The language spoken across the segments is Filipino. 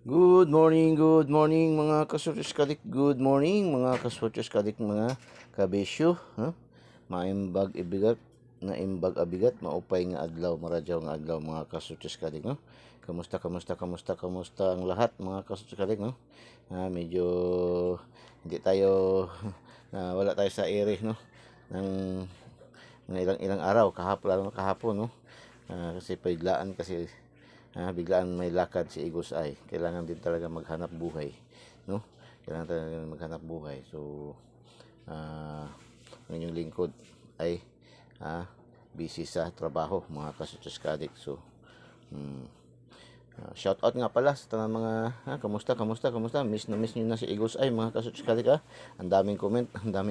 Good morning mga kasortes kadik. Good morning mga kasortes kadik mga kabisyo. Maimbag ibigat na imbag abigat maupay nga adlaw maradyaw nga adlaw mga kasortes kadik no. Kamusta ang lahat mga kasortes kadik no. Medyo hindi tayo wala tayo sa ere no ng mga ilang araw kahapon no. Kasi paiglaan kasi biglaan may lakad si Igos ay kailangan din talaga maghanap buhay no, kailangan talaga maghanap buhay. So ang inyong lingkod ay busy sa trabaho mga kasutos kadik. So shout out nga pala sa tanang mga kamusta miss niyo na si Igos ay mga kasutos kadik. Ang daming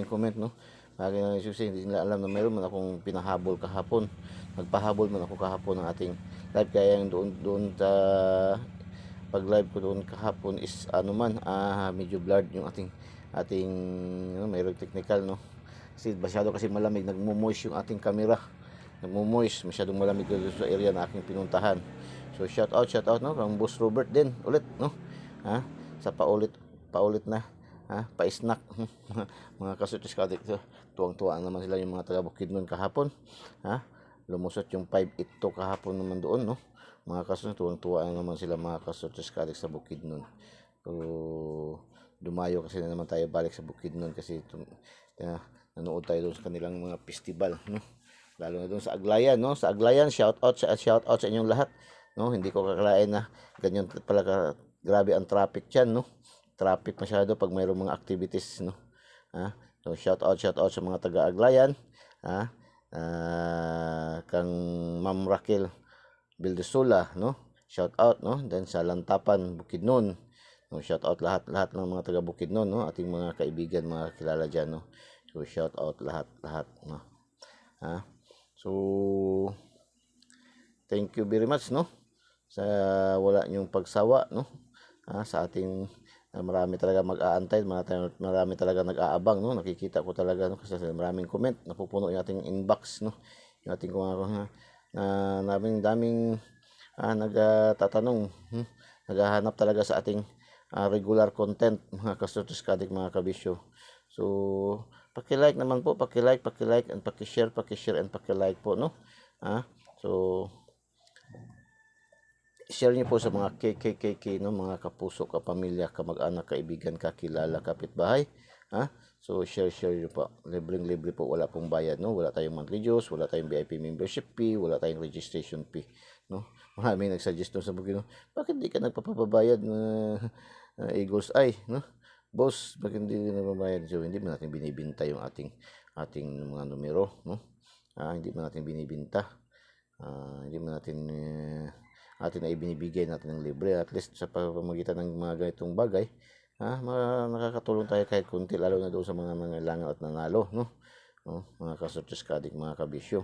comment no. Lagi na susi, hindi nila alam na mayroon man akong pinahabol kahapon. Nagpahabol man ako kahapon ng ating live, kaya yung doon sa pag live ko doon kahapon is medyo blurred yung ating mayroong technical no. Kasi masyado kasi malamig, nagmo-moist yung ating camera. Nagmo-moist, masyadong malamig doon sa area na aking pinuntahan. So shout out no, kang Boss Robert din ulit no. Sa paulit na pa-snack mga kasutis kadik. So, tuwang-tuwa naman sila yung mga taga Bukidnon kahapon. Lumusot yung 582 kahapon naman doon no. Mga kasutis, tuwang-tuwa naman sila mga kasutis kadik sa Bukidnon. So, dumayo kasi na naman tayo balik sa Bukidnon kasi nanood tayo doon sa kanilang mga festival no. Lalo na doon sa Aglayan no. Sa Aglayan, shout out sa inyong lahat no. Hindi ko kakalain na ganyan pala grabe ang traffic diyan no. Traffic masyado pag mayroong mga activities no. So shout out sa mga taga Aglayan, kang Ma'am Raquel Bildesula no. Shout out no. Then sa Lantapan, Bukidnon no, shout out lahat ng mga taga Bukidnon no, ating mga kaibigan, mga kilala diyan no. So shout out lahat no. So thank you very much no sa wala niyong pagsawa no. Sa ating marami talaga mag-aantay, marami talaga nag-aabang no. Nakikita ko talaga no, kasi maraming comment, napupuno yung ating inbox no. Yung ating daming nagtatanong, naghahanap talaga sa ating regular content mga kasutos kadik, mga kabisyo. So paki-like naman po, paki-like and paki-share and paki-like po no. So share niyo po sa mga KKKK no, mga kapuso, kapamilya, kamag-anak, kaibigan, kakilala, kapitbahay. So share niyo po. Libre po, wala pong bayad no. Wala tayong monthly dues, wala tayong VIP membership fee, wala tayong registration fee no. Maraming nagsuggest sa Bukidnon, bakit di ka nagpapabayad na Eagles Eye no? Boss, bakit hindi nagpapabayad? So hindi man natin binibinta yung ating mga numero no. Hindi man natin binibinta. Hindi man natin na ibinibigay natin ng libre. At least sa pamamagitan ng mga ganitong bagay, nakakatulong tayo kahit kunti, lalo na doon sa mga nangailangan at nanalo no, mga kasortes kadik, mga kabisyo.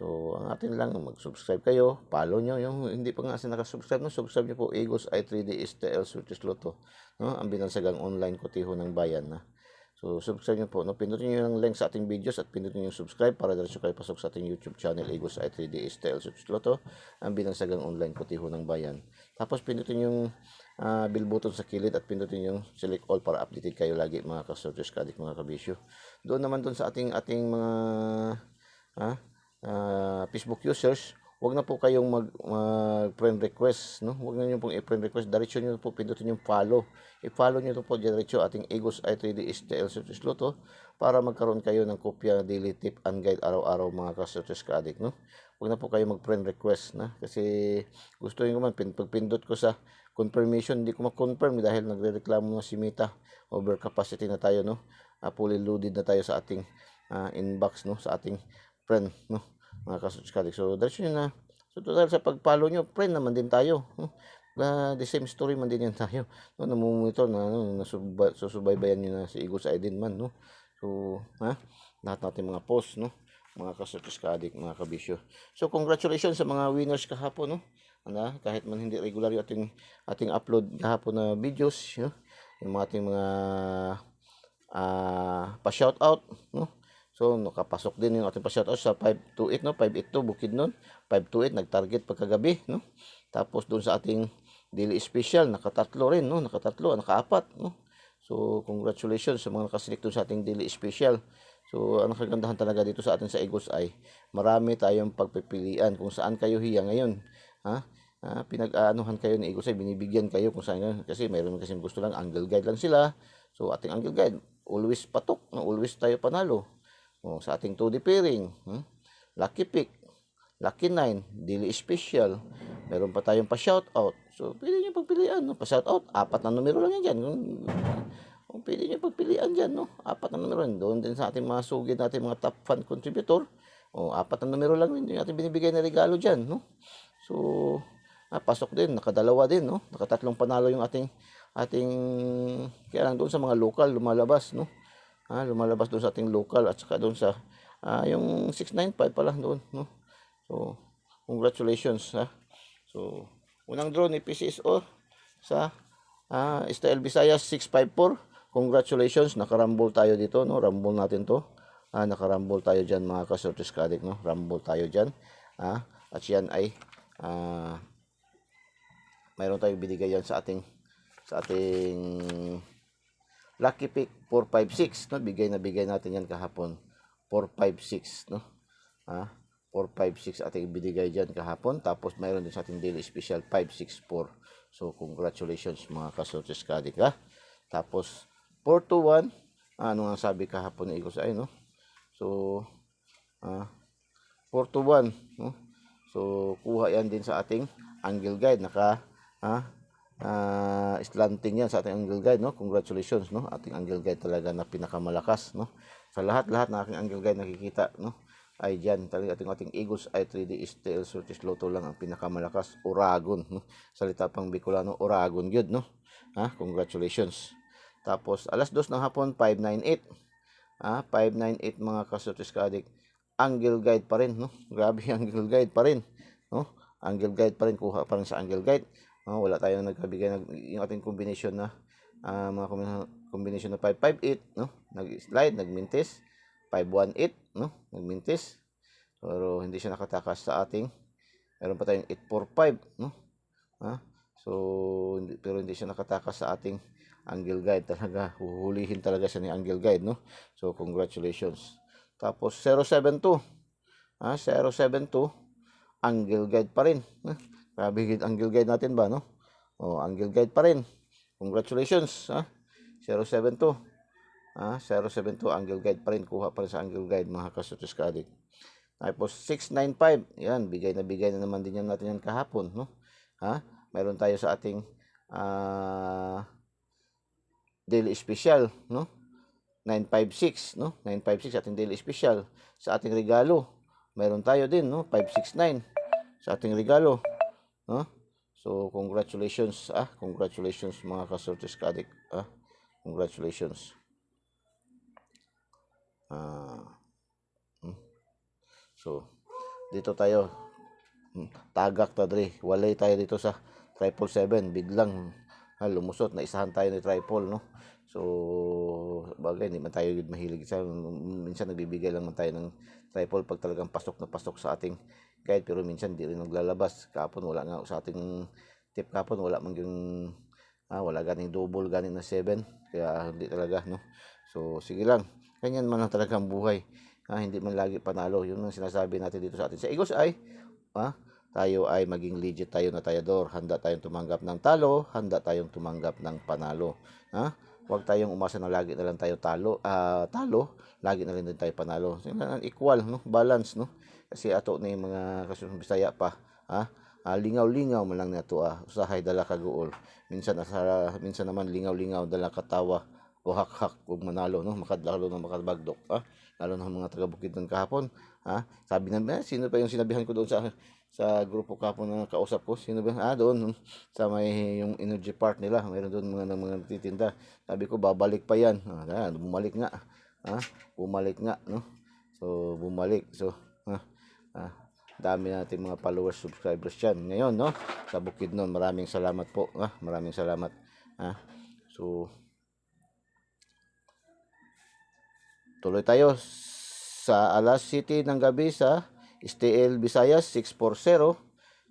So ang atin lang, mag-subscribe kayo, follow nyo yung hindi pa nga nakasubscribe no, subscribe nyo po Igos i3D STL Sortes Lotto no, ang binansagang online kotiho ng bayan na. So subscribe nyo po no, pindutin nyo yung link sa ating videos at pindutin nyo yung subscribe para diretso kayo pasok sa ating YouTube channel Igos i3D STL Sortes Lotto, ang binansagang online kotiho ng bayan. Tapos pindutin yung bell button sa kilid at pindutin yung select all para updated kayo lagi mga kasortes kadik, mga kabisyo. Doon sa ating mga Facebook users, wag na po kayong mag-friend request no. Wag na niyo pong i-friend request, diretso niyo po pindutin yung follow. I-follow niyo po diretso ating Igos i3D STL Sortes Lotto para magkaroon kayo ng kopya daily tip and guide araw-araw mga kasortes kadik no. Wag na po kayo mag-friend request na, kasi gusto niyo man pagpindot ko sa confirmation, hindi ko ma-confirm dahil nagrereklamo na si Mita, overcapacity na tayo no. Fully loaded na tayo sa ating inbox no, sa ating friend no, mga kasortes kadik. So diretso nyo na. So total sa pag-follow nyo, friend naman din tayo no? The same story man din yan tayo no, namumonitor na susubaybayan nyo na si Igos ay din man no. So lahat natin mga post no, mga kasortes kadik, mga kabisyo. So congratulations sa mga winners kahapon no. Kahit man hindi regular yung ating upload kahapon na videos no? Yung ating mga pa-shout out no. So nakapasok din yung ating pa-shoutout sa 528 no, 582 Bukidnon, 528 nag-target pagkagabi no. Tapos doon sa ating daily special, nakatatlo rin, no? Nakaapat, no? So, congratulations sa mga nakaselect doon sa ating daily special. So, ang kagandahan talaga dito sa atin sa Eagles ay marami tayong pagpipilian kung saan kayo hiya ngayon. Ha? Pinag-aanuhan kayo ni Eagles ay binibigyan kayo kung saan ngayon. Kasi mayroon kasi gusto lang, angle guide lang sila. So, ating angle guide, always patok, no? Always tayo panalo. O, sa ating 2D pairing, lucky pick, lucky 9, daily special. Meron pa tayong pa-shoutout. So, pwede nyo pagpilian, no? Pa-shoutout, 4 na numero lang yan dyan. Kung pwede nyo pagpilian dyan, no? 4 na numero. Doon din sa ating mga sugid natin, mga top fan contributor. O, 4 na numero lang din yung ating binibigay na regalo dyan, no? So, pasok din, nakadalawa din, no? Nakatatlong panalo yung ating kaya lang doon sa mga local, lumalabas, no? Lumalabas doon sa ating local at saka doon sa, yung 695 pala doon, no? So, congratulations, ha? So, unang draw ni PCSO sa Style Visayas 654. Congratulations, nakarambol tayo dito, no? Rumble natin to. Nakarambol tayo dyan, mga ka-Sortis Ka-Addict, no? Rumble tayo dyan. At yan ay mayroon tayong binigay yan sa ating lucky pick 456, no? Bigay natin yan kahapon. 456, no? 456 ating binigay dyan kahapon. Tapos mayroon din sa ating daily special 564. So, congratulations mga ka-Sortis Ka-Addict, ha? Tapos, 421. Ano nga sabi kahapon ni Eagles ay, no? So, 421, no? So, kuha yan din sa ating angle guide. Slanting yan sa ating angle guide, no? Congratulations, no? Ating angle guide talaga na pinakamalakas, no? Sa lahat na aking angle guide nakikita, no? Ay dyan, talaga ating Eagles ay 3D STL Sortis Lotto lang ang pinakamalakas. Oragon, no? Salita pang Bicolano, Oragon yun, no? Congratulations. Tapos, alas 2 ng hapon, 598. 598 mga ka-Sortis Ka-Addict. Angle guide pa rin, no? Grabe, angle guide pa rin, no? Angle guide pa rin, kuha pa rin sa angle guide. Wala tayong nagkabigay yung ating combination na mga combination na 558, no? Nag-slide, nagmintis. 518, no? Nagmintis. Pero hindi siya nakatakas sa ating. Meron pa tayong 845, no? So pero hindi siya nakatakas sa ating angle guide. Talaga huhulihin talaga siya ni angle guide, no? So congratulations. Tapos 072. 072 angle guide pa rin. Grabe, angle guide natin ba, no? Angle guide pa rin. Congratulations, 072. 072 angle guide pa rin, kuha pa rin sa angle guide mga ka-Sortis Ka-Addict. Tapos 695, yan, bigay na naman din yan natin yan kahapon, no? Mayroon tayo sa ating daily special, no? 956, no? 956 ating daily special. Sa ating regalo, mayroon tayo din, no? 569 sa ating regalo, no? So congratulations, congratulations mga ka-Sortis Ka-Addict, congratulations. So dito tayo tagak tadre, walay tayo dito sa 777, biglang lumusot na isahan tayo ni triple, no? So bagay, hindi man tayo mahilig sa, minsan nagbibigay lang man tayo ng triple pag talagang pasok na pasok sa ating guide, pero minsan di rin naglalabas. Kapon wala nga sa ating tip, kapon wala man yung wala ganing double, ganing na 7, kaya hindi talaga, no? So sige lang, ganyan man lang talaga ang buhay. Hindi man lagi panalo. Yun ang sinasabi natin dito sa atin sa Eagles ay tayo ay maging legit tayo na tayador. Handa tayong tumanggap ng talo, handa tayong tumanggap ng panalo. Huwag tayong umasa na lagi na lang tayo talo, lagi na rin din tayo panalo. Equal, no? Balance, no? Kasi ato na yung mga kasunod Bisaya pa, lingaw-lingaw man lang nato, usahay dala ka gool. Minsan naman lingaw-lingaw dala katawa o hak-hak ug manalo, no? Makadlalo na makabagdok, lalo na mga taga-Bukid ng kahapon, sabi na, sino pa yung sinabihan ko doon sa grupo kahapon na kausap ko, sino ba, doon sa may yung energy part nila, mayroon doon mga nagtitinda, sabi ko babalik pa yan, bumalik nga, no? So bumalik, so dami natin mga followers, subscribers dyan ngayon, no? Sa Bukidnon, maraming salamat po, maraming salamat, so tuloy tayo sa alas 7 ng gabi sa STL Visayas 640.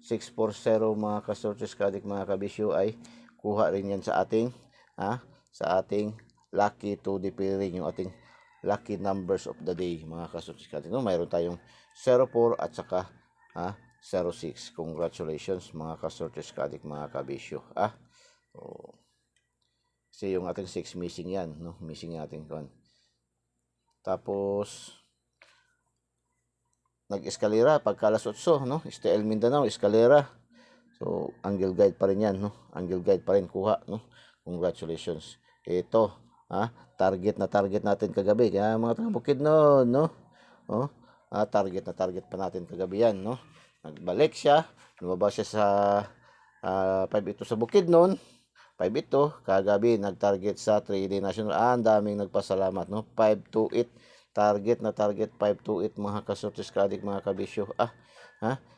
640 mga kasortes kadik mga kabisyo ay kuha rin yan sa ating sa ating lucky 2D pairing, yung ating lucky numbers of the day mga kasortes kadik. No, mayroon tayong 04 at saka 06. Congratulations mga kasortes kadik mga kabisyo. So, kasi yung ating 6 missing yan, no? Missing yung ating kon. Tapos nag-eskalera pagka alas 8, no? STL Mindanao, eskalera. So, angle guide pa rin yan, no? Angle guide pa rin kuha, no? Congratulations. Ito, target natin kagabi. Kaya mga taga Bukidnon, no? Target pa natin kagabi yan, no? Nagbalik siya, lumabas siya sa 5 ito sa Bukidnon. 5 ito, kagabi nag-target sa 3D National. Ang daming nagpasalamat, no? 528 target 528 mga kasortes kadik mga kabisyo.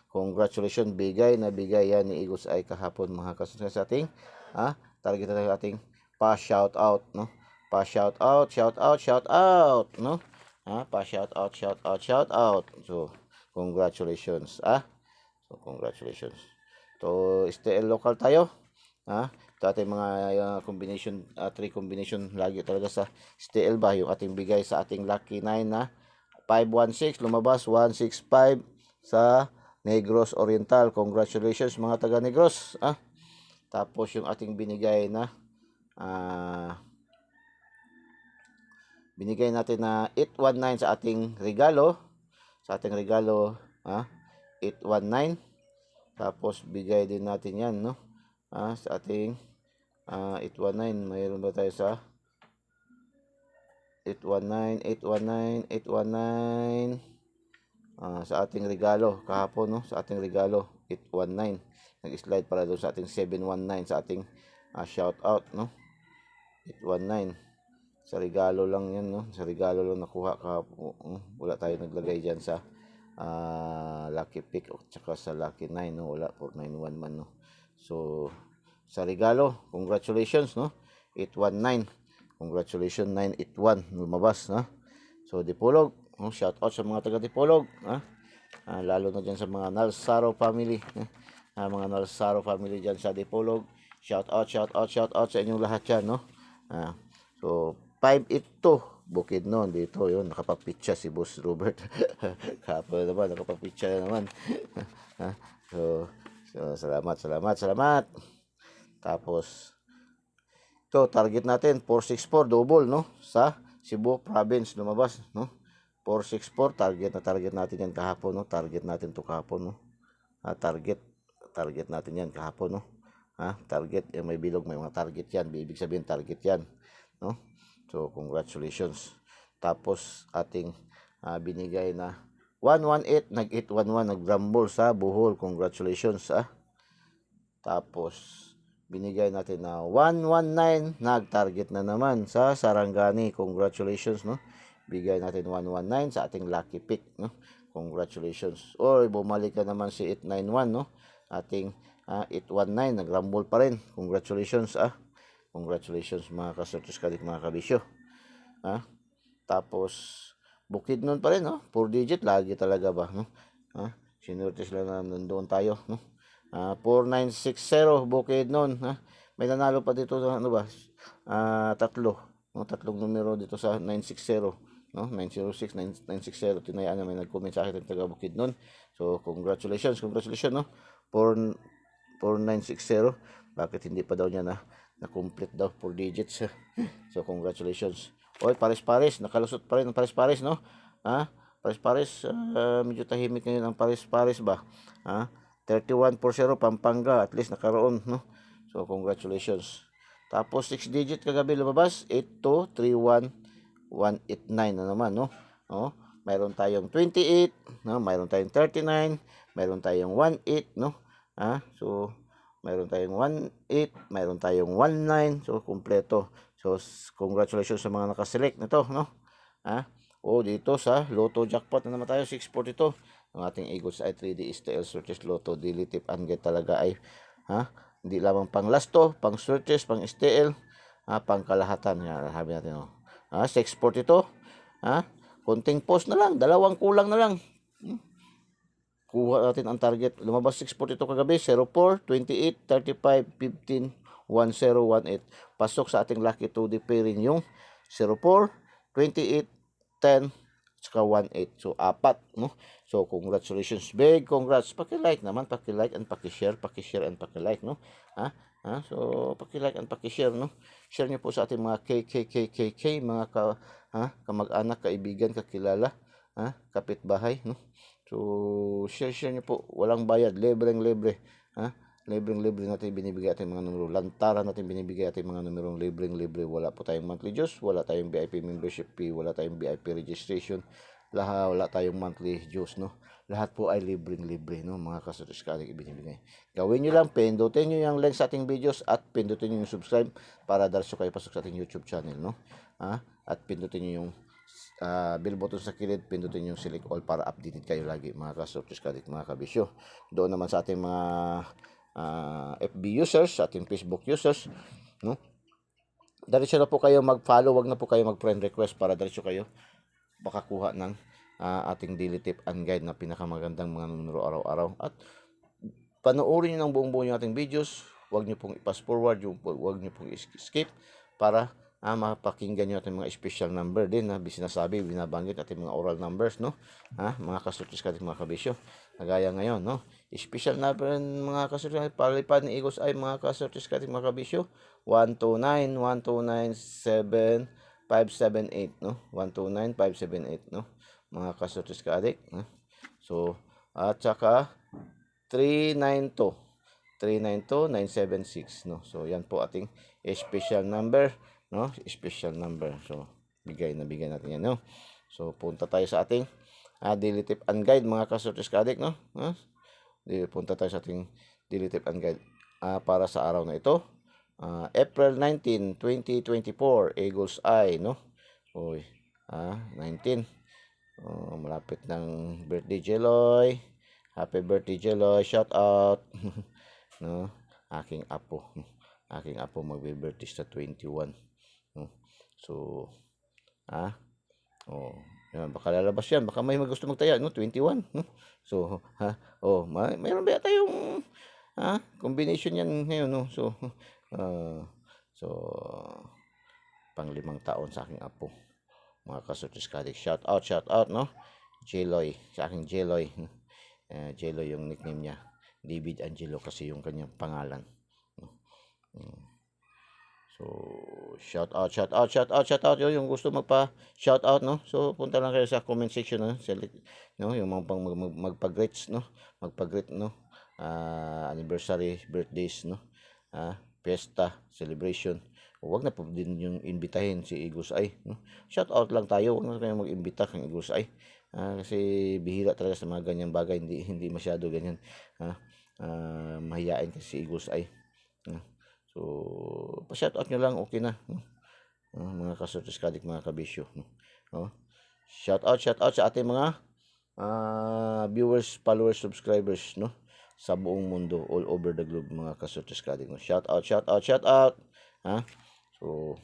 Congratulations, bigay yan ni Eagles Eye kahapon mga kasortes sa ating target na ating pa-shout out, no? Pa-shout out, no? Pa-shout out. So, congratulations. So, congratulations. So, STL local tayo. Ito ating mga combination, 3 combination lagi talaga sa STL ba, yung ating bigay sa ating lucky 9 na 516, lumabas 165 sa Negros Oriental. Congratulations mga taga Negros. Tapos yung ating binigay na binigay natin na 819 sa ating regalo. 819. Tapos bigay din natin yan, no? Sa ating 819, mayroon ba tayo sa 819 sa ating regalo kahapon, no? Sa ating regalo 819, nag-slide para doon sa ating 719 sa ating shout out, no? 819 sa regalo lang yan, no? Sa regalo lang nakuha kahapon. Wala tayo naglagay diyan sa lucky pick o tsaka sa lucky 9, no? Wala, 491 man, no? So sa regalo, congratulations, no? 819. Congratulations, 981 lumabas, no? So Dipolog, shout out sa mga taga Dipolog, lalo na diyan sa mga Nalsaro family, mga Nalsaro family diyan sa Dipolog. Shout out sa inyong lahat yan, no? So 582 Bukidnon dito, yun, nakapapitsa si Boss Robert. Kapag naman nakapapitsa naman. So salamat. Tapos ito, target natin 464 double, no? Sa Cebu province lumabas, no? 464 target natin yan kahapon, no? Target natin to kahapon, no? Target natin yan kahapon, no? Target, may bilog, may mga target yan. Ibig sabihin target yan, no? So congratulations. Tapos ating binigay na 118, nag-811, nag-rumble sa Bohol. Congratulations. Tapos binigay natin na 119, nag-target na naman sa Sarangani. Congratulations, no? Bigay natin 119 sa ating lucky pick, no? Congratulations. Bumalik ka naman si 891, no? Ating 819, nag-rumble pa rin. Congratulations, Congratulations mga kasortes kadik mga kabisyo. Tapos Bukidnon pa rin, no? 4 digit lagi talaga ba, no? Sinortes lang na nandoon tayo, no? 4960 Bukidnon, may nanalo pa dito sa ano ba? Tatlo, no? Tatlong numero dito sa 960, no? 906, 960. Tinayaan na may nag-comment sa akin ng taga Bukidnon. So congratulations, no? 4960. Bakit hindi pa daw niya na-complete daw 4 digits? So congratulations. Pares-pares, nakalusot pa rin ang pares-pares, no? Pares-pares, medyo tahimik ngayon ang pares-pares ba? 31-0 Pampanga, at least nakaroon, no? So congratulations. Tapos 6 digit kagabi lumabas, 8231189 na naman, no? Mayroon tayong 28, no? Mayroon tayong 39, mayroon tayong 18, no? So mayroon tayong 18, mayroon tayong 19, so kumpleto. So congratulations sa mga nakaselect nito, no? Dito sa Lotto jackpot na naman tayo, 642. Ang ating Eagles Eye 3D STL Searches Lotto Daily Tip and Get talaga ay hindi lamang pang lasto, pang searches, pang STL, pang kalahatan. Sabi natin, 642. Konting post na lang, dalawang kulang na lang. kuha natin ang target. Lumabas 642 kagabi, 04, 28, 35, 15, 1018. Pasok sa ating lucky 2D pairing yung 04, 28, 10, saka 18. So, apat, no? So, congratulations. Big congrats. Paki-like naman, paki-like and paki-share and paki-like, no? So, paki-like and paki-share, no? Share niyo po sa ating mga mga kamag-anak, kaibigan, kakilala, kapitbahay, no? So, share niyo po. Walang bayad, libreng-libre, libreng-libre natin binibigay ating mga numero. Lantaran natin binibigay ating mga numerong libreng-libre. Wala po tayong monthly dues, wala tayong VIP membership fee, wala tayong VIP registration, wala tayong monthly dues, no? Lahat po ay libreng-libre, no? Mga kasutis-kaling ibinibigay. Gawin nyo lang, pindutin nyo yung link sa ating videos at pindutin nyo yung subscribe para diretso kayo pasok sa ating YouTube channel, no? At pindutin nyo yung bell button sa kilid, pindutin yung select all para updated kayo lagi, mga kasutis-kaling, mga kabisyo. Doon naman sa ating mga FB users, sa ating Facebook users, no? Diretso na po kayo mag-follow, wag na po kayo mag-friend request para diretso kayo makakuha ng ating daily tip and guide na pinakamagandang mga numero araw-araw. At panoorin niyo ng buong-buo yung ating videos. Wag niyo pong i-pass forward, wag niyo pong i-skip para mapakinggan nyo ating mga special number din na sinasabi, binabanggit ating mga oral numbers, no? Mga kasutis kating mga kabisyo. Nagaya ngayon, no? Special number mga kasutis, palipad ni Eagles ay mga kasutis kating mga kabisyo. 129, 129, 578, no? 129, 578, no? Mga kasutis kadik, no? So, at saka 392, 976, no? So, yan po ating special number, no? Special number. So, bigay natin yan, no? So, punta tayo sa ating daily tip and guide, mga kasutis kadik, no? Punta tayo sa ating daily tip and guide para sa araw na ito. April 19, 2024, Eagles Eye, no? Uy, 19. Malapit ng birthday, Jeloy. Happy birthday, Jeloy. Shout out. No? Aking apo magbe-birthday sa 21. So, yan, baka lalabas yan. Baka may gusto magtaya, no? 21. So, mayroon ba tayong combination yan ngayon, no? So, pang 5 taon sa aking apo. Mga kasutis kadik. Shout out, no? Jeloy, sa aking Jeloy. Jeloy yung nickname niya. David Angelo kasi yung kanyang pangalan. So, shout out yung gusto magpa-shout out, no? So, punta lang kayo sa comment section, no? Select, no? Yung mga magpa-greets, no? Magpa-greet, no? Anniversary, birthdays, no? Fiesta, celebration. Huwag na po din yung imbitahin si Eagles Eye, no? Shout out lang tayo, huwag na kayo mag-imbita kang Eagles Eye. Kasi bihira talaga sa mga ganyang bagay, hindi masyado ganyan. Mahiyain kasi si Eagles Eye. So, pa-shout out nyo lang, okay na. Mga kasutis kadik, mga kabisyo. Shout out sa ating mga viewers, followers, subscribers, no? Sa buong mundo, all over the globe, mga kasutis kadik. No? Shout out. So,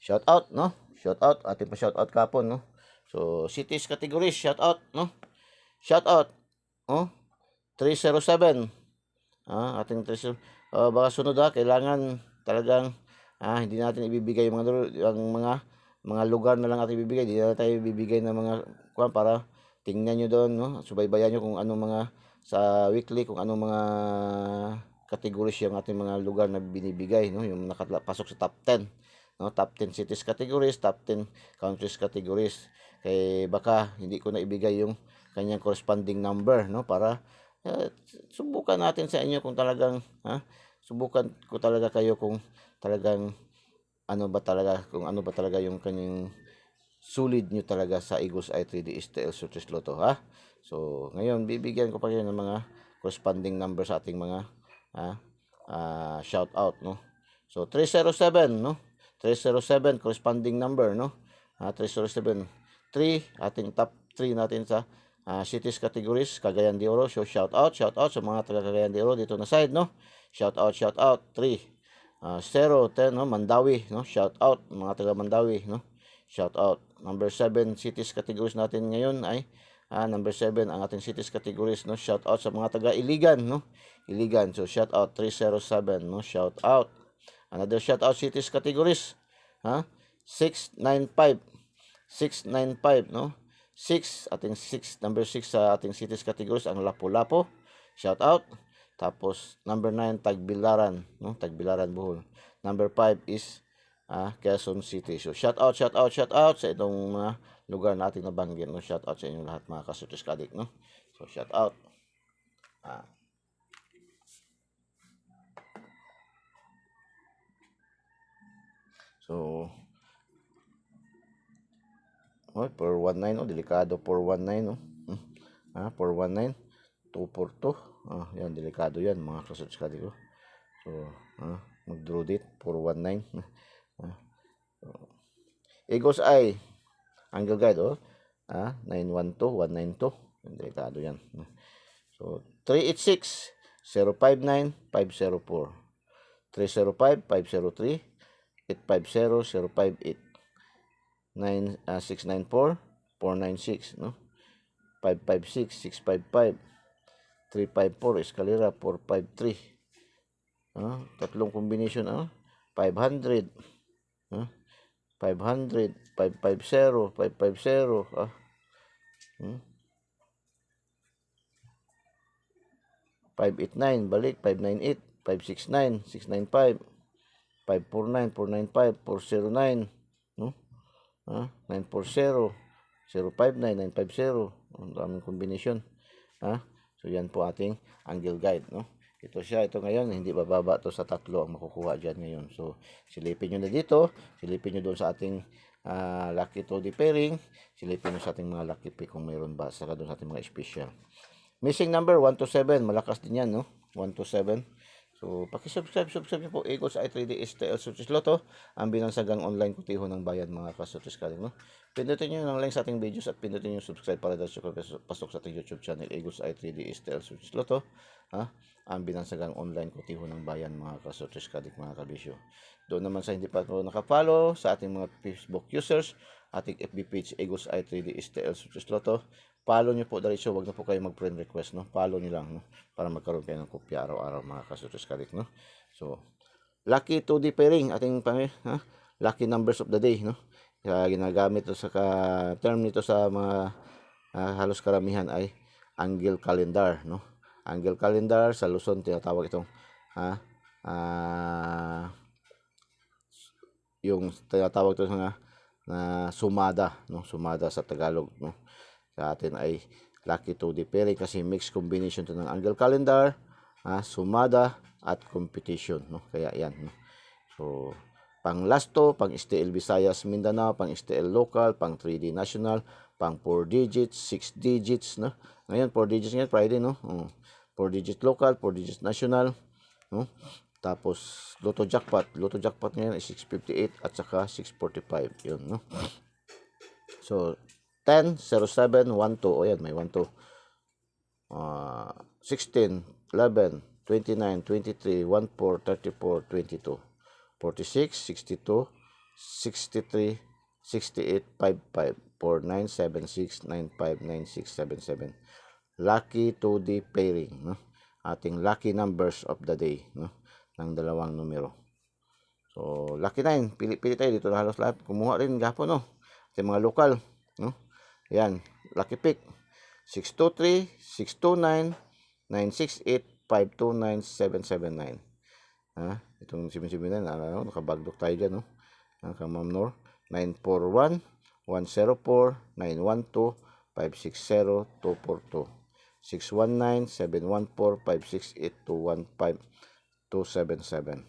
shout out, no? Shout out, ating pa-shout out kapon, no? So, cities categories, shout out, no? Shout out. 307. Ating 307. Baka sunod kailangan talagang hindi natin ibibigay yung mga lugar na lang ating ibibigay. Hindi na tayo ibibigay ng mga para tingnan nyo doon, no? Subaybayan nyo kung anong mga sa weekly, kung anong mga categories yung ating mga lugar na binibigay, no? Yung nakapasok sa top 10, no? Top 10 cities categories, top 10 countries categories. Kaya baka hindi ko na ibigay yung kanyang corresponding number, no? Para subukan natin sa inyo kung talagang subukan ko talaga kayo kung talagang ano ba talaga yung kanyang solid nyo talaga sa Eagles Eye 3D STL Surtis Lotto, So, ngayon bibigyan ko pa kayo ng mga corresponding number sa ating mga shout out, no? So, 307, no? 307 corresponding number, no? 307 3 ating top 3 natin sa cities categories, Cagayan de Oro. So, shout out sa mga taga Cagayan de Oro dito na side, no? Shout out 3. 010, no? Mandawi, no? Shout out mga taga Mandawi, no? shout out. Number 7, cities categories natin ngayon ay number 7 ang ating cities categories, no? Shout out sa mga taga Iligan, no? Iligan. So shout out 307, no? Shout out. Another shout out cities categories. 695. 695, no? 6, ating 6, number 6 sa ating cities categories ang Lapu-Lapu. Shout out. Tapos number 9 Tagbilaran, no? Tagbilaran, Bohol. Number 5 is Quezon City. So shout out sa itong mga lugar na ating nabanggit, no? Shout out sa inyo lahat mga Kasutis Kadik, no? So shout out. So 419, delikado 419, no? 419 242. Yan, delikado yan mga Kasutis Kadik, no? So mag-draw date 419. Eagle's Eye Angle Guide, 912 192, delikado yan. So 386 059 504, 305 503 850 058, 694 496, no? 556 655 354, Escalera 453. Tatlong combination, 500, 500 550 550, 589 balik 598 569 695 549 495 409, no? 940 059 950. Ang daming combination. So yan po ating angle guide, no? Ito ngayon, hindi bababa to sa 3 ang makukuha dyan ngayon. So silipin nyo na dito, silipin nyo doon sa ating lucky 2D pairing, silipin nyo sa ating mga lucky pick kung mayroon ba, saka doon sa ating mga special. Missing number 127, malakas din yan, no? 127. So, subscribe nyo po, Eagle's Eye 3D STL Sutis Lotto, ang binansagang online kutiho ng bayan mga Kasutis Kadik, no? Pindutin nyo ng like sa ating videos at pindutin nyo subscribe para dahil pasok sa ating YouTube channel, Eagle's Eye 3D STL Sutis Lotto, ang binansagang online kutiho ng bayan mga Kasutis Kadik, mga kabisyo. Doon naman sa hindi pa po nakapollow sa ating mga Facebook users, ating FB page, Eagle's Eye 3D STL Sutis Lotto, follow nyo po diretso, wag na po kayo mag-friend request, no? Follow nyo lang, no? Para magkaroon kayo ng kopya araw-araw mga Kasutis Kadik, no? So, lucky 2D pairing, ating lucky numbers of the day, no? Kaya ginagamit ito sa term nito sa mga halos karamihan ay angle calendar, no? Angle calendar sa Luzon tinatawag itong yung tinatawag ito na sumada, no? Sumada sa Tagalog, no? Sa atin ay lucky 2D pairing kasi mixed combination to ng angle calendar, sumada at competition, no? Kaya yan, no? So pang lasto, pang STL Visayas Mindanao, pang STL local, pang 3D national, pang 4 digits, 6 digits, no? Ngayon 4 digits ngayon Friday, no? 4 digits local, 4 digits national, no? Tapos Lotto jackpot ngayon ay 658 at saka 645, yun, no? So 10, 07, 12. Ayan, may 12. 16, 11, 29, 23, 14, 34, 22, 46, 62, 63, 68, 55, 49, 76, 95, 96, 77. Lucky 2D pairing, no? Ating lucky numbers of the day, no? Ng dalawang numero. So, lucky 9. Pili tayo dito na halos lahat. Kumuha rin gapon, no? Ating mga lokal, no? Yan, lucky pick 623, 629, 968, 529, 779. Itong 779, nakabagdok tayo dyan, no? Kang Ma'am Nor, 941, 104, 912, 560, 242, 619, 714, 568, 215, 277.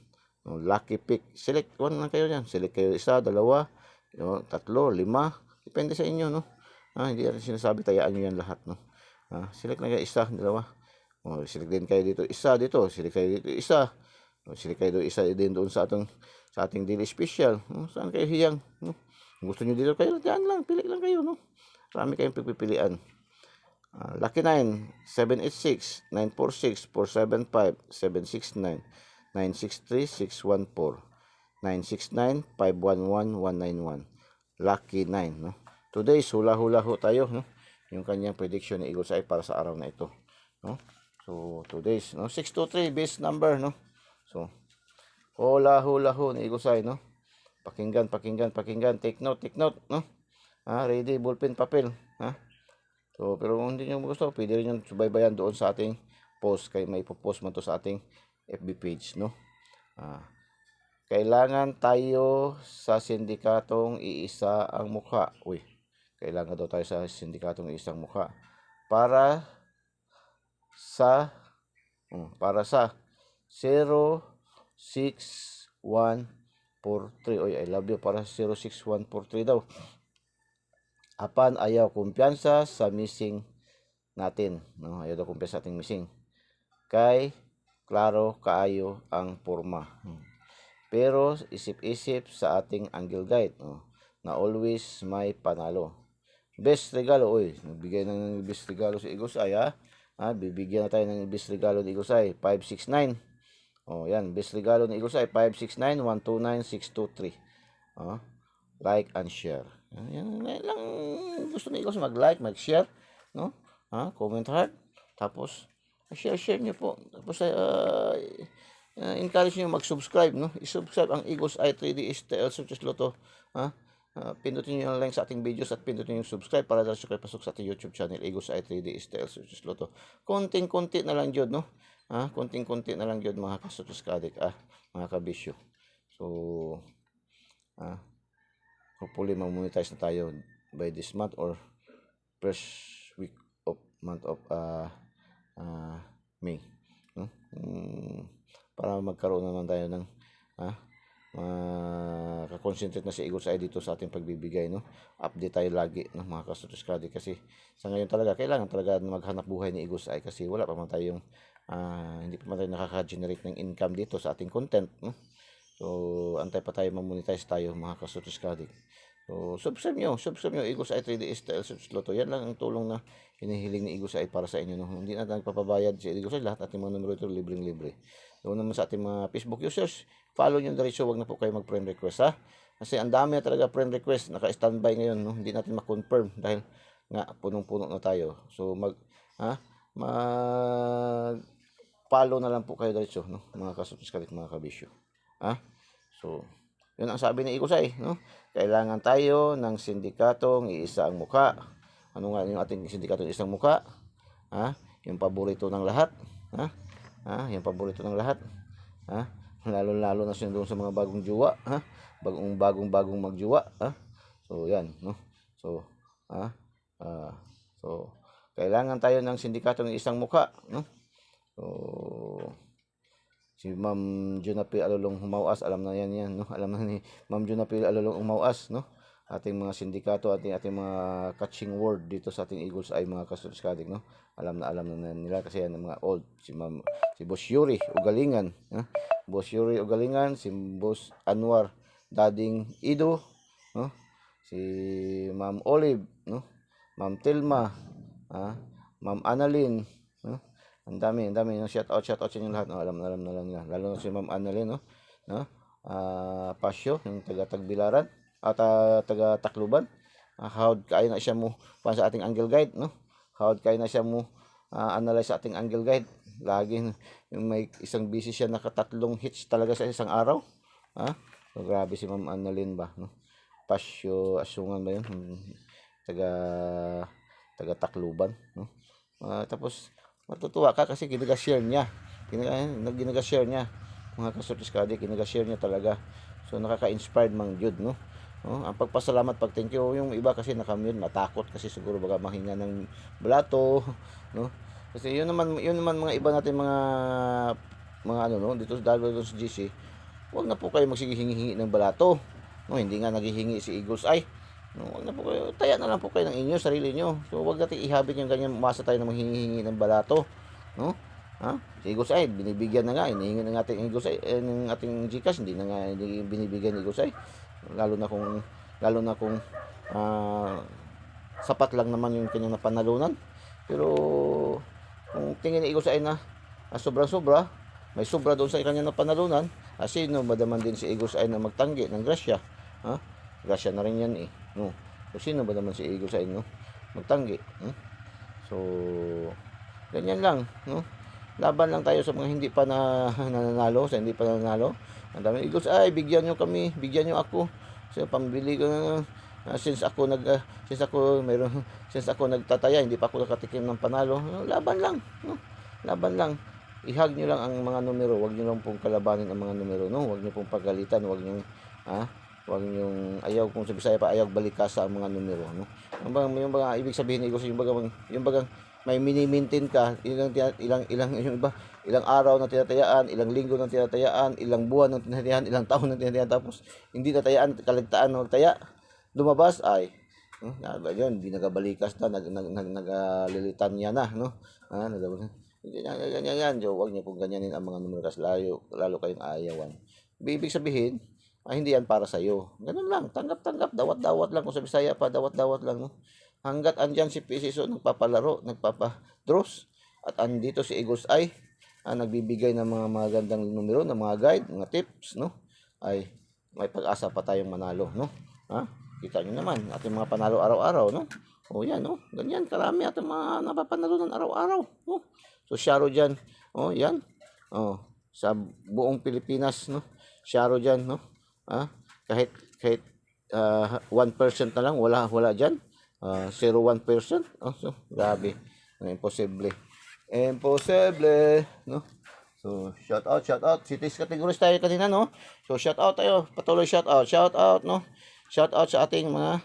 Lucky pick, select one lang kayo dyan. Select kayo isa, dalawa, tatlo, lima, depende sa inyo, no? Hindi rin sinasabi, tayaan nyo yan lahat, no? Select na kayo isa, dalawa. Select din kayo dito, isa dito. Select kayo dito, isa. Select kayo dito, isa din doon sa ating daily special. Saan kayo hiyang? Gusto nyo dito kayo, dyan lang, pili lang kayo, no? Marami kayong pipilian. Lucky 9, 786, 946, 475, 769, 963, 614, 969, 511, 191. lucky 9, no? Today, hula-hula ho tayo, no? Yung kanyang prediction ni Eagles Eye para sa araw na ito, no? So, today's, no? 623, base number, no? So, hula-hula ho ni Eagles Eye, no? Pakinggan, take note, no? Ready, ballpen, papel, ha? So, pero kung hindi nyo gusto, pwede rin yung subaybayan doon sa ating post, kay may ipopost man to sa ating FB page, no? Kailangan tayo sa sindikatong iisa ang mukha. Uy, kailangan daw tayo sa sindikatong iisang mukha para sa 06143. Uy, I love you, para 06143 daw. Apan ayaw kumpiyansa sa missing natin, no? Ayaw daw kumpiyansa sa ating missing. Kay klaro kaayo ang porma. Pero isip-isip sa ating angle guide, no? Na always may panalo. Best regalo, uy, nagbigay ng best regalo si Eagles Eye, ha? Bibigyan na tayo ng best regalo ni Eagles Eye, 569. Yan, best regalo ni Eagles Eye, 569 129 623. Like and share. Yan lang gusto ni Eagles, mag-like, mag-share, no? Comment heart, tapos share niyo po. Tapos encourage niyo mag-subscribe, no? I-subscribe ang Eagles Eye 3D STL Searches Lotto. Pindutin niyo yung link sa ating videos at pindutin niyo yung subscribe para diretso kayo pasok sa ating YouTube channel, Eagles Eye 3D STL Searches Lotto. Konting-konti na lang jud, no? Konting-konti na lang jud, mga kasutos kadik, mga kabisyo. So, hopefully ma-monetize na tayo by this month or first week of month of May, no? Para magkaroon naman tayo ng kakonsentrate na si Eagles Eye dito sa ating pagbibigay, no? Update tayo lagi, no, mga kasutos kadi, kasi sa ngayon talaga kailangan talaga maghanap buhay ni Eagles Eye kasi wala pa man tayong hindi pa man tayo nakaka-generate ng income dito sa ating content, no? So antay pa tayo ma-monetize tayo, mga kasutos kadi. So subscribe nyo Eagles Eye 3D STL Search Lotto. Yan lang ang tulong na hinihiling ni Eagles Eye para sa inyo, no? Hindi na nagpapabayad si Eagles Eye, lahat ating mga numero ito libreng-libre. Doon naman sa ating mga Facebook users, follow nyo diretso, wag na po kayo mag-friend request, ha? Kasi ang dami na talaga friend request, naka-standby ngayon, no? Hindi natin ma-confirm dahil nga punong-puno na tayo. So follow na lang po kayo diretso, no? Mga kasutos kalit, mga kabisyo. So yun ang sabi ni Eagles Eye, no? Kailangan tayo ng sindikatong iisa ang mukha. Ano nga yung ating sindikatong isang mukha? Yung paborito ng lahat, yung paborito ng lahat, lalo na doon sa mga bagong juwa, bagong magjuwa, so yan, no? So kailangan tayo ng sindikatong isang mukha, no? So si Ma'am Junapil Alolong Humawas, alam na yan, no? Alam na ni Ma'am Junapil Alolong Humawas, no? Ating mga sindikato, ating mga catching word dito sa ating Eagles Eye, mga kasutos kadik, no? Alam na nila kasi yan mga old, si Boss Yuri Ugalingan, Boss Yuri Ugalingan, si Boss Anwar Dading Ido, no? Si Ma'am Olive, no? Ma'am Tilma, Ma'am Annalyn, no? Ang dami no? Shout out sa inyo lahat, no? Alam na nila, lalo na si Ma'am Annalyn, no? Pasyo, yung taga-Tagbilaran at taga-Tacloban. Howd kayo na siya mo sa ating angle guide, no? Howd kayo na siya mo analyze sa ating angle guide. Lagi yung may isang busy siya, nakatatlong hits talaga sa isang araw. So, grabe si Ma'am Annalyn ba, no? Pasyo Asungan ba yun? Taga-Tacloban, no? Tapos matutuwa ka kasi ginaga-share niya. Ginaga-share niya. Mga kasutos kadi, ginaga-share niya talaga. So nakaka-inspired mang jud, no? Ang pagpasalamat, pag thank you, yung iba kasi nakamute, natakot kasi siguro baka mahinga ng balato, no? Kasi yun naman mga iba natin mga ano, no, dito dito sa GC. Huwag na po kayo magsihingi ng balato, no? Hindi nga naghihingi si Eagles Eye. No, wag na po kayo, taya na lang po kayo ng inyo, sarili nyo. So wag natin ihabit yung ganyan, umasa tayo na manghihingi ng balato, no? Si Eagles Eye, binibigyan na nga, inihingi ng ating Eagles Eye, ng ating GCash, hindi binibigyan ni Eagles Eye. Lalo na kung sapat lang naman yung kanyang napanalunan. Pero kung tingin ni Eagles Eye na sobra-sobra, may sobra doon sa kanyang napanalunan, sino madaman din si Eagles Eye na magtanggi ng grasya? Grasya na rin yan, eh. no? So sino ba naman si Eagle sa inyo magtanggi? So ganyan lang, no? Laban lang tayo sa mga hindi pa na nananalo, sa hindi pa nananalo. Ang dami Eagles, ay bigyan nyo kami, bigyan nyo ako. So pambili ko na since ako since ako nagtataya, hindi pa ako nakatikim ng panalo. Laban lang, no? Laban lang. Ihag nyo lang ang mga numero, wag nyo lang pong kalabanin ang mga numero, no? Wag nyo pong pagalitan, wag nyo ayaw kung sa Bisaya pa ayaw balikasa ang mga numero, no? Yung mga ibig sabihin ni Eagles, yung bagang may mini-maintain ka, ilang yung iba, ilang araw na tinatayaan, ilang linggo na tinatayaan, ilang buwan na tinatayaan, ilang taon na tinatayaan, tapos hindi natayaan, kaligtaan na magtaya, lumabas ay yun, hindi nagabalikas na, nagalilitan niya na, no? Ganyan, so, huwag niyo pong ganyanin ang mga numero kasi lalo kayong aayawan. Ibig sabihin, hindi yan para sa'yo. Ganun lang, tanggap-tanggap, dawat-dawat lang, kung sa Bisaya pa, dawat-dawat lang, no? Hanggat andyan si PCSO nagpapalaro, nagpapadraws, at andito si Eagles Eye, nagbibigay ng mga magandang numero, ng mga guide, mga tips, no? Ay may pag-asa pa tayong manalo, no? Kita nyo naman, ating mga panalo araw-araw, no? O yan, no? Ganyan, karami ating mga napapanalunan araw-araw, no? So, Sharo dyan, yan. Sa buong Pilipinas, no? Sharo dyan, no? Kahit 1% na lang, wala dyan. 0.1%. So, grabe. Imposible. No? So, shout out. Cities categories tayo kanina, no? So, shout out tayo. Patuloy shout out, no? Shout out sa ating mga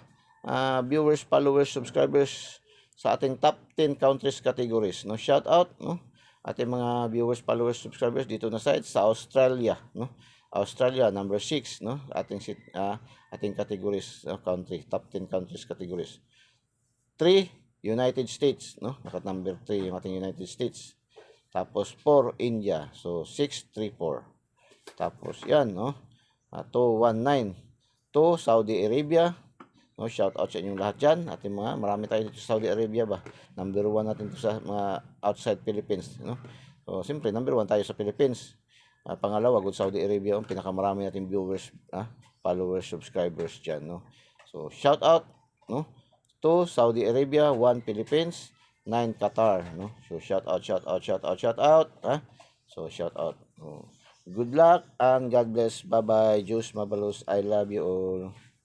viewers, followers, subscribers sa ating top 10 countries categories, no? Shout out, no? Ating mga viewers, followers, subscribers dito na side sa Australia, no? Australia number 6, no? Ating categories, country, top 10 countries categories. 3, United States, no? Number 3 yung ating United States. Tapos 4, India. So 6, 3, 4. Tapos yan, no? 219. 2, Saudi Arabia. No, shout out sa inyong lahat dyan. Ating marami tayo dito sa Saudi Arabia ba. Number 1 natin dito sa mga outside Philippines, no? So siyempre number 1 tayo sa Philippines. Pangalawa, good Saudi Arabia, ang pinakamarami nating viewers, followers, subscribers dyan, no? So shout out, no? 2 Saudi Arabia, 1 Philippines, 9 Qatar, no? So shout out. So shout out. Good luck and God bless. Bye bye. Juice Mabalos. I love you all.